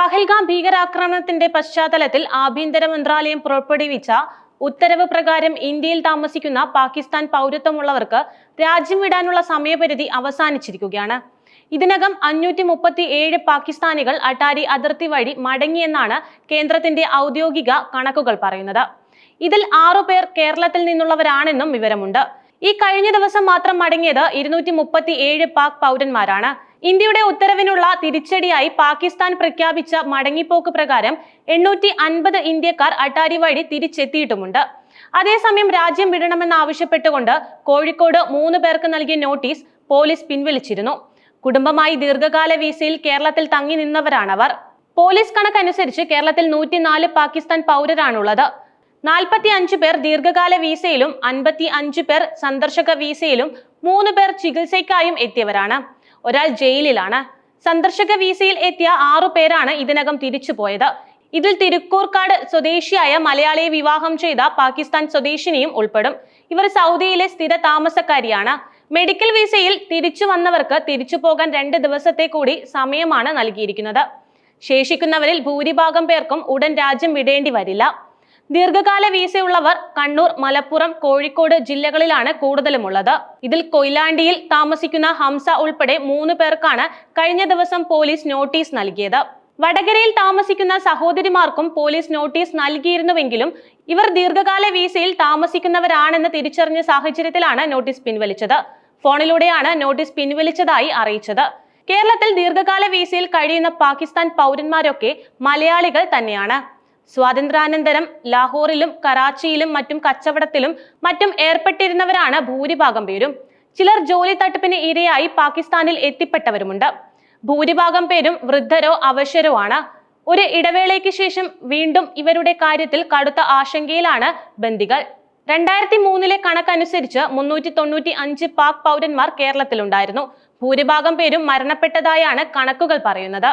പഹൽഗാം ഭീകരാക്രമണത്തിന്റെ പശ്ചാത്തലത്തിൽ ആഭ്യന്തര മന്ത്രാലയം പുറപ്പെടുവിച്ച ഉത്തരവ് പ്രകാരം ഇന്ത്യയിൽ താമസിക്കുന്ന പാകിസ്ഥാൻ പൗരത്വമുള്ളവർക്ക് രാജ്യം വിടാനുള്ള സമയപരിധി അവസാനിച്ചിരിക്കുകയാണ്. ഇതിനകം 537 പാകിസ്ഥാനികൾ അട്ടാരി അതിർത്തി വഴി മടങ്ങിയെന്നാണ് കേന്ദ്രത്തിന്റെ ഔദ്യോഗിക കണക്കുകൾ പറയുന്നത്. ഇതിൽ 6 പേർ കേരളത്തിൽ നിന്നുള്ളവരാണെന്നും വിവരമുണ്ട്. ഈ കഴിഞ്ഞ ദിവസം മാത്രം മടങ്ങിയത് 237 പാക് പൗരന്മാരാണ്. ഇന്ത്യയുടെ ഉത്തരവിനുള്ള തിരിച്ചടിയായി പാകിസ്ഥാൻ പ്രഖ്യാപിച്ച മടങ്ങിപ്പോക്ക് പ്രകാരം 850 ഇന്ത്യക്കാർ അട്ടാരി വഴി തിരിച്ചെത്തിയിട്ടുമുണ്ട്. അതേസമയം രാജ്യം വിടണമെന്നാവശ്യപ്പെട്ടുകൊണ്ട് കോഴിക്കോട് 3 പേർക്ക് നൽകിയ നോട്ടീസ് പോലീസ് പിൻവലിച്ചിരുന്നു. കുടുംബമായി ദീർഘകാല വിസയിൽ കേരളത്തിൽ തങ്ങി നിന്നവരാണവർ. പോലീസ് കണക്കനുസരിച്ച് കേരളത്തിൽ 104 പാകിസ്ഥാൻ പൗരരാണുള്ളത്. 45 പേർ ദീർഘകാല വിസയിലും 55 പേർ സന്ദർശക വിസയിലും 3 പേർ ചികിത്സയ്ക്കായും എത്തിയവരാണ്. ഒരാൾ ജയിലിലാണ്. സന്ദർശക വിസയിൽ എത്തിയ 6 പേരാണ് ഇതിനകം തിരിച്ചുപോയത്. ഇതിൽ തിരുക്കൂർക്കാട് സ്വദേശിയായ മലയാളിയെ വിവാഹം ചെയ്ത പാകിസ്ഥാൻ സ്വദേശിനിയും ഉൾപ്പെടും. ഇവർ സൗദിയിലെ സ്ഥിര താമസക്കാരിയാണ്. മെഡിക്കൽ വിസയിൽ തിരിച്ചു വന്നവർക്ക് തിരിച്ചു പോകാൻ 2 ദിവസത്തെ കൂടി സമയമാണ് നൽകിയിരിക്കുന്നത്. ശേഷിക്കുന്നവരിൽ ഭൂരിഭാഗം പേർക്കും ഉടൻ രാജ്യം വിടേണ്ടി വരില്ല. ദീർഘകാല വിസയുള്ളവർ കണ്ണൂർ, മലപ്പുറം, കോഴിക്കോട് ജില്ലകളിലാണ് കൂടുതലുമുള്ളത്. ഇതിൽ കൊയിലാണ്ടിയിൽ താമസിക്കുന്ന ഹംസ ഉൾപ്പെടെ 3 പേർക്കാണ് കഴിഞ്ഞ ദിവസം പോലീസ് നോട്ടീസ് നൽകിയത്. വടകരയിൽ താമസിക്കുന്ന സഹോദരിമാർക്കും പോലീസ് നോട്ടീസ് നൽകിയിരുന്നുവെങ്കിലും ഇവർ ദീർഘകാല വിസയിൽ താമസിക്കുന്നവരാണെന്ന് തിരിച്ചറിഞ്ഞ സാഹചര്യത്തിലാണ് നോട്ടീസ് പിൻവലിച്ചത്. ഫോണിലൂടെയാണ് നോട്ടീസ് പിൻവലിച്ചതായി അറിയിച്ചത്. കേരളത്തിൽ ദീർഘകാല വിസയിൽ കഴിയുന്ന പാകിസ്ഥാൻ പൗരന്മാരൊക്കെ മലയാളികൾ തന്നെയാണ്. സ്വാതന്ത്ര്യാനന്തരം ലാഹോറിലും കറാച്ചിയിലും മറ്റും കച്ചവടത്തിലും മറ്റും ഏർപ്പെട്ടിരുന്നവരാണ് ഭൂരിഭാഗം പേരും. ചിലർ ജോലി തട്ടിപ്പിന് ഇരയായി പാകിസ്ഥാനിൽ എത്തിപ്പെട്ടവരുമുണ്ട്. ഭൂരിഭാഗം പേരും വൃദ്ധരോ അവശരോ ആണ്. ഒരു ഇടവേളയ്ക്ക് ശേഷം വീണ്ടും ഇവരുടെ കാര്യത്തിൽ കടുത്ത ആശങ്കയിലാണ് ബന്ദികൾ. 2003 കണക്കനുസരിച്ച് 395 പാക് പൗരന്മാർ കേരളത്തിലുണ്ടായിരുന്നു. ഭൂരിഭാഗം പേരും മരണപ്പെട്ടതായാണ് കണക്കുകൾ പറയുന്നത്.